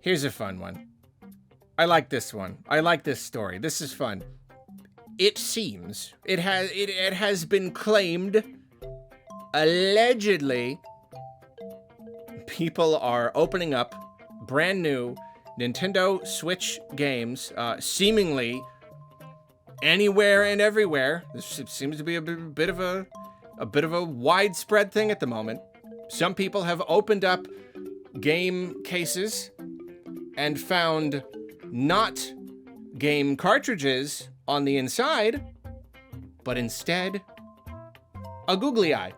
Here's a fun one. I like this one. I like this story. This is fun. It seems it has been claimed, allegedly, people are opening up brand new Nintendo Switch games, seemingly anywhere and everywhere. This seems to be a bit of a widespread thing at the moment. Some people have opened up game cases and found not game cartridges on the inside, but instead a googly eye,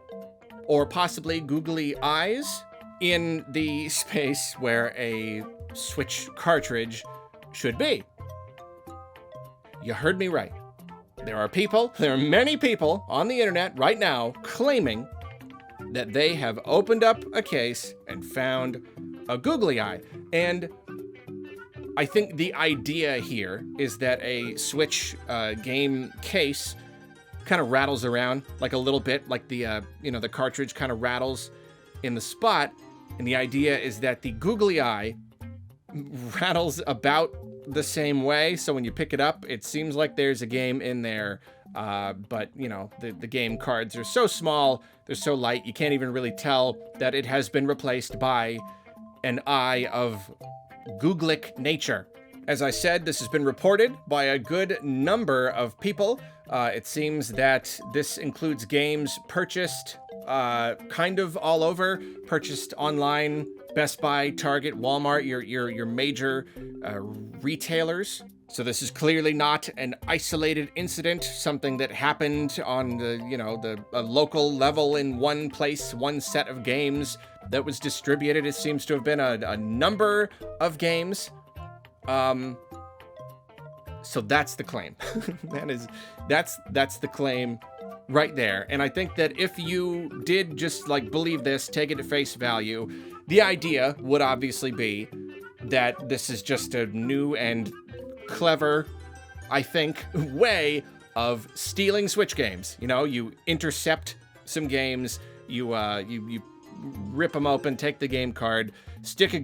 or possibly googly eyes in the space where a Switch cartridge should be. You heard me right. There are many people on the internet right now claiming that they have opened up a case and found a googly eye. And I think the idea here is that a Switch game case kind of rattles around like a little bit, like the cartridge kind of rattles in the spot. And the idea is that the googly eye rattles about the same way. So when you pick it up, it seems like there's a game in there. But, the game cards are so small, they're so light, you can't even really tell that it has been replaced by an eye of Googly nature. As I said, this has been reported by a good number of people. It seems that this includes games purchased kind of all over, purchased online, Best Buy, Target, Walmart, your major retailers. So this is clearly not an isolated incident, something that happened on a local level in one place, one set of games that was distributed. It seems to have been a number of games. So that's the claim. That's the claim right there. And I think that if you did just believe this, take it at face value, the idea would obviously be that this is just a new and clever, I think, way of stealing Switch games. You intercept some games, you rip them open, take the game card, stick a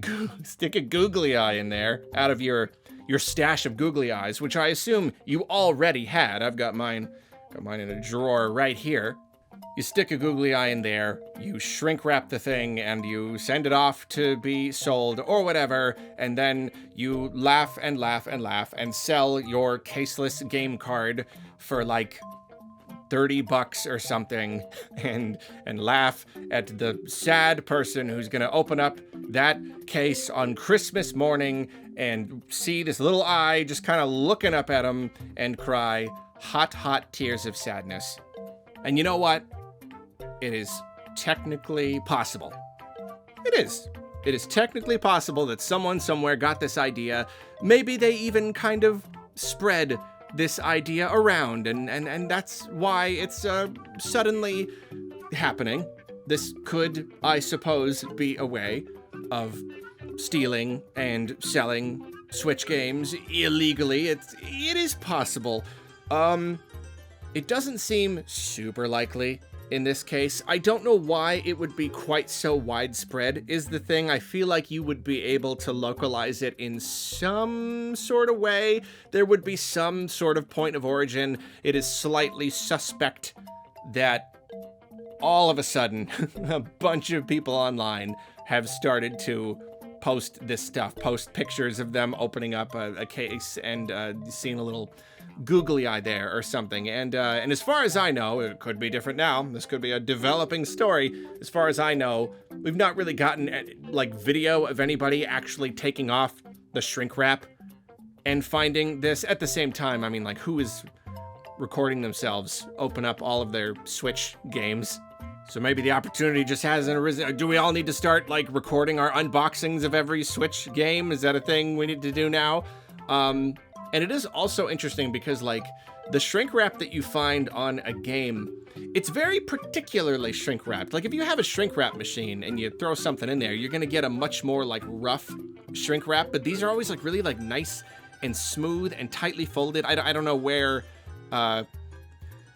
googly eye in there out of your stash of googly eyes, which I assume you already had. I've got mine in a drawer right here. You stick a googly eye in there, you shrink wrap the thing, and you send it off to be sold or whatever, and then you laugh and laugh and laugh and sell your caseless game card for $30 or something, and laugh at the sad person who's gonna open up that case on Christmas morning and see this little eye just kind of looking up at him and cry hot tears of sadness. And you know what? It is technically possible. It is technically possible that someone somewhere got this idea. Maybe they even kind of spread this idea around, and that's why it's suddenly happening. This could, I suppose, be a way of stealing and selling Switch games illegally. It is possible. It doesn't seem super likely in this case. I don't know why it would be quite so widespread is the thing. I feel like you would be able to localize it in some sort of way. There would be some sort of point of origin. It is slightly suspect that all of a sudden a bunch of people online have started to post this stuff, post pictures of them opening up a case and seeing a little googly eye there or something. And as far as I know, it could be different now. This could be a developing story. As far as I know, we've not really gotten video of anybody actually taking off the shrink wrap and finding this. At the same time, I mean, who is recording themselves open up all of their Switch games? So maybe the opportunity just hasn't arisen. Do we all need to start recording our unboxings of every Switch game? Is that a thing we need to do now? And it is also interesting because, the shrink wrap that you find on a game, it's very particularly shrink wrapped. If you have a shrink wrap machine and you throw something in there, you're going to get a much more, rough shrink wrap. But these are always, really, nice and smooth and tightly folded. I don't know where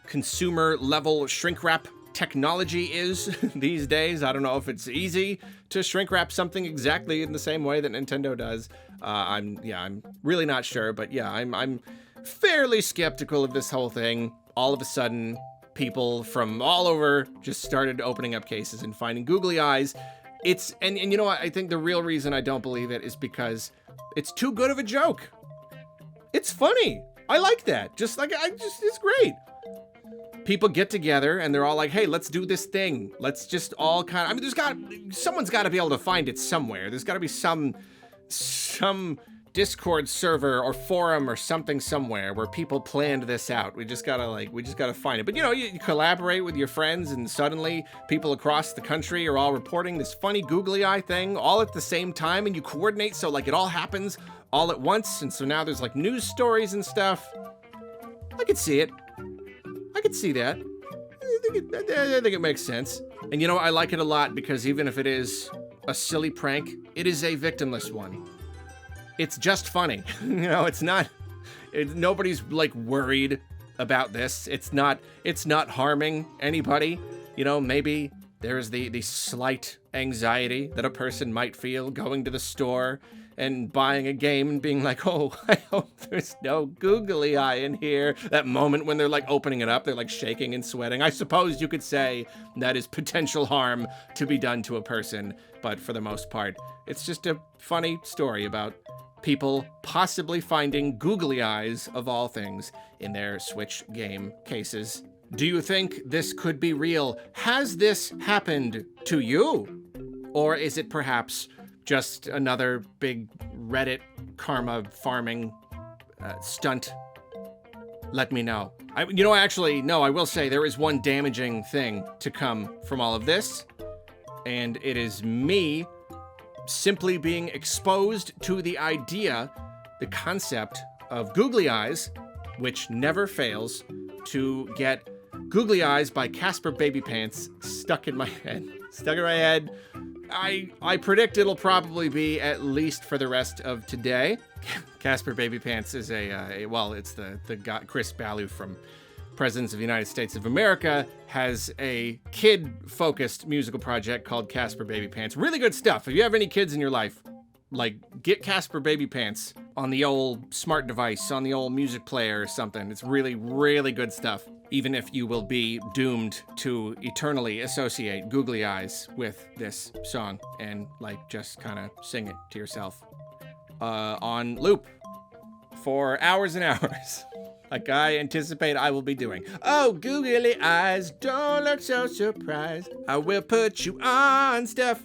consumer-level shrink wrap technology is these days. I don't know if it's easy to shrink wrap something exactly in the same way that Nintendo does. I'm really not sure, but yeah, I'm fairly skeptical of this whole thing. All of a sudden, people from all over just started opening up cases and finding googly eyes. And you know what? I think the real reason I don't believe it is because it's too good of a joke. It's funny. I like that. It's great. People get together and they're all like, hey, let's do this thing. Let's just all someone's got to be able to find it somewhere. There's got to be some Discord server or forum or something somewhere where people planned this out. We just gotta find it. But you collaborate with your friends and suddenly people across the country are all reporting this funny googly eye thing all at the same time, and you coordinate so it all happens all at once. And so now there's news stories and stuff. I could see it. I could see that. I think it makes sense. And I like it a lot because even if it is a silly prank, it is a victimless one. It's just funny. Nobody's worried about this. It's not harming anybody. Maybe there's the slight anxiety that a person might feel going to the store and buying a game and being like, oh, I hope there's no googly eye in here. That moment when they're opening it up, they're shaking and sweating. I suppose you could say that is potential harm to be done to a person. But for the most part, it's just a funny story about people possibly finding googly eyes, of all things, in their Switch game cases. Do you think this could be real? Has this happened to you? Or is it perhaps just another big Reddit karma farming stunt? Let me know. I will say there is one damaging thing to come from all of this, and it is me simply being exposed to the concept of googly eyes, which never fails to get Googly Eyes by Casper Baby Pants stuck in my head. I predict it'll probably be at least for the rest of today. Casper Baby Pants is it's the guy, Chris Ballou from Presidents of the United States of America, has a kid-focused musical project called Casper Baby Pants. Really good stuff. If you have any kids in your life, get Casper Baby Pants on the old smart device, on the old music player or something. It's really, really good stuff. Even if you will be doomed to eternally associate googly eyes with this song and just kind of sing it to yourself on loop for hours and hours. Like I anticipate I will be doing. Oh, googly eyes, don't look so surprised. I will put you on stuff.